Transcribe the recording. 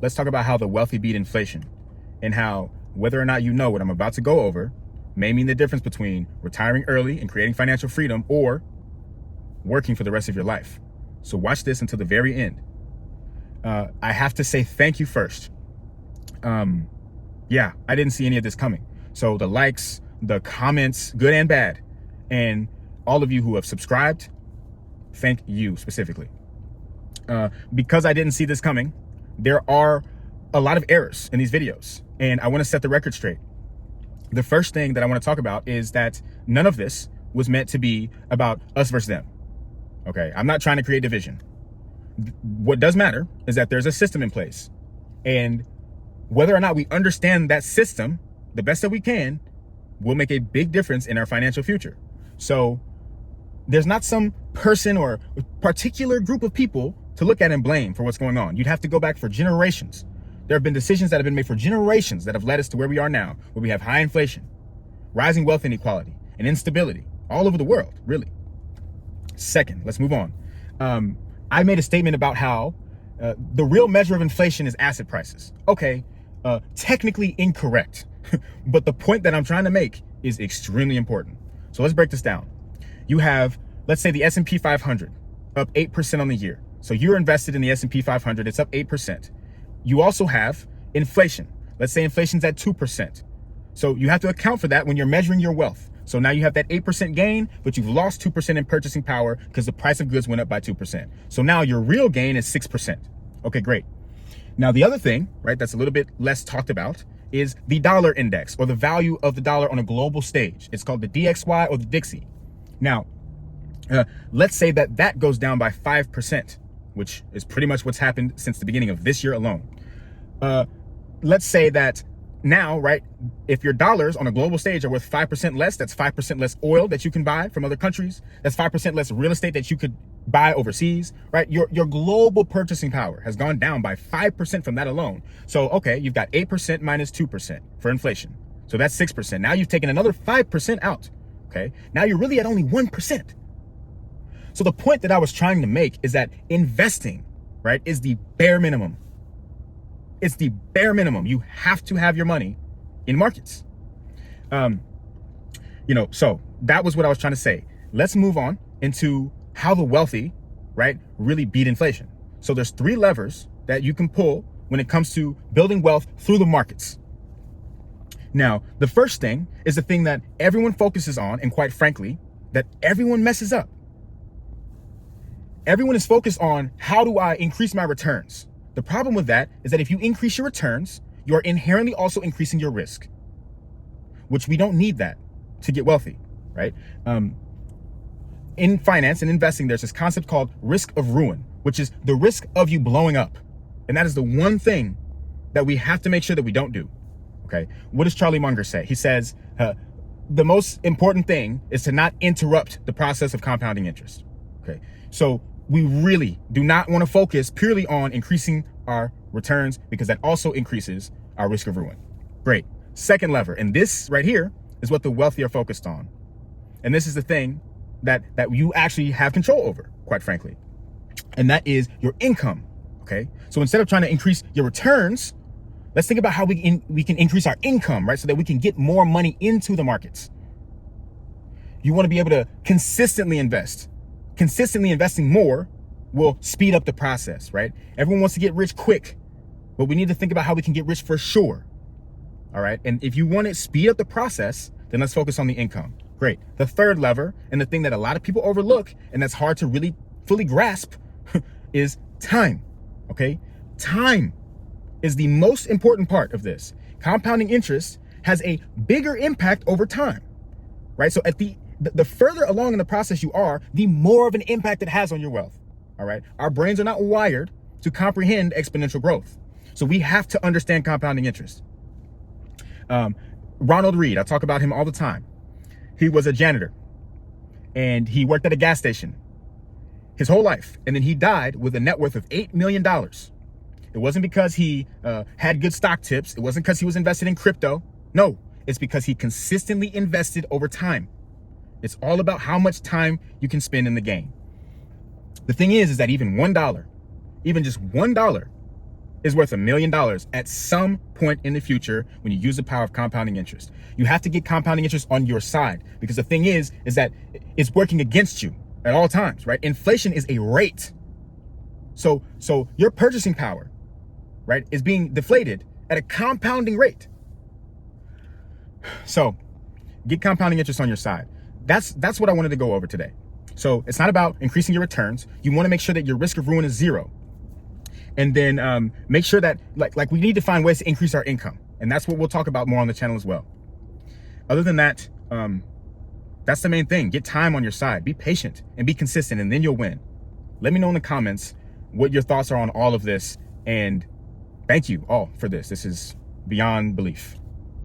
Let's talk about how the wealthy beat inflation and how whether or not you know what I'm about to go over may mean the difference between retiring early and creating financial freedom or working for the rest of your life. So watch this until the very end. I have to say thank you first. Yeah, I didn't see any of this coming. So the likes, the comments, good and bad, and all of you who have subscribed, thank you specifically. Because I didn't see this coming, there are a lot of errors in these videos, and I want to set the record straight. The first thing that I want to talk about is that none of this was meant to be about us versus them. Okay, I'm not trying to create division. What does matter is that there's a system in place, and whether or not we understand that system the best that we can will make a big difference in our financial future. So there's not some person or particular group of people to look at and blame for what's going on. You'd have to go back for generations. There have been decisions that have been made for generations that have led us to where we are now, where we have high inflation, rising wealth inequality, and instability all over the world, really. Second, let's move on. I made a statement about how the real measure of inflation is asset prices. Okay, technically incorrect, but the point that I'm trying to make is extremely important. So let's break this down. You have, let's say, the S&P 500 up 8% on the year. So you're invested in the S&P 500, it's up 8%. You also have inflation. Let's say inflation's at 2%. So you have to account for that when you're measuring your wealth. So now you have that 8% gain, but you've lost 2% in purchasing power because the price of goods went up by 2%. So now your real gain is 6%. Okay, great. Now the other thing, right, that's a little bit less talked about is the dollar index, or the value of the dollar on a global stage. It's called the DXY or the Dixie. Now, let's say that that goes down by 5%, which is pretty much what's happened since the beginning of this year alone. Let's say that now, right, if your dollars on a global stage are worth 5% less, that's 5% less oil that you can buy from other countries. That's 5% less real estate that you could buy overseas, right? Your global purchasing power has gone down by 5% from that alone. So, okay, you've got 8% minus 2% for inflation. So that's 6%. Now you've taken another 5% out, okay? Now you're really at only 1%. So the point that I was trying to make is that investing, right, is the bare minimum. It's the bare minimum. You have to have your money in markets. So that was what I was trying to say. Let's move on into how the wealthy, right, really beat inflation. So there's 3 levers that you can pull when it comes to building wealth through the markets. Now, the first thing is the thing that everyone focuses on, and quite frankly, that everyone messes up. Everyone is focused on, how do I increase my returns? The problem with that is that if you increase your returns, you are inherently also increasing your risk, which we don't need that to get wealthy, right? In finance and investing, there's this concept called risk of ruin, which is the risk of you blowing up. And that is the one thing that we have to make sure that we don't do, okay? What does Charlie Munger say? He says, the most important thing is to not interrupt the process of compounding interest, okay? So we really do not want to focus purely on increasing our returns, because that also increases our risk of ruin. Great. Second lever, and this right here is what the wealthy are focused on. And this is the thing that you actually have control over, quite frankly. And that is your income, okay? So instead of trying to increase your returns, let's think about how we can increase our income, right? So that we can get more money into the markets. You want to be able to consistently invest. Consistently investing more will speed up the process, right? Everyone wants to get rich quick, but we need to think about how we can get rich for sure. All right. And if you want to speed up the process, then let's focus on the income. Great. The third lever, and the thing that a lot of people overlook, and that's hard to really fully grasp, is time. Okay. Time is the most important part of this. Compounding interest has a bigger impact over time, right? So at the further along in the process you are, the more of an impact it has on your wealth. All right. Our brains are not wired to comprehend exponential growth. So we have to understand compounding interest. Ronald Reed, I talk about him all the time. He was a janitor and he worked at a gas station his whole life. And then he died with a net worth of $8 million. It wasn't because he had good stock tips. It wasn't because he was invested in crypto. No, it's because he consistently invested over time. It's all about how much time you can spend in the game. The thing is that even $1, even just $1, is worth $1 million at some point in the future when you use the power of compounding interest. You have to get compounding interest on your side, because the thing is that it's working against you at all times, right? Inflation is a rate. So your purchasing power, right, is being deflated at a compounding rate. So get compounding interest on your side. That's what I wanted to go over today. So it's not about increasing your returns. You want to make sure that your risk of ruin is zero. And then make sure that like we need to find ways to increase our income. And that's what we'll talk about more on the channel as well. Other than that, that's the main thing. Get time on your side. Be patient and be consistent, and then you'll win. Let me know in the comments what your thoughts are on all of this. And thank you all for this. This is beyond belief.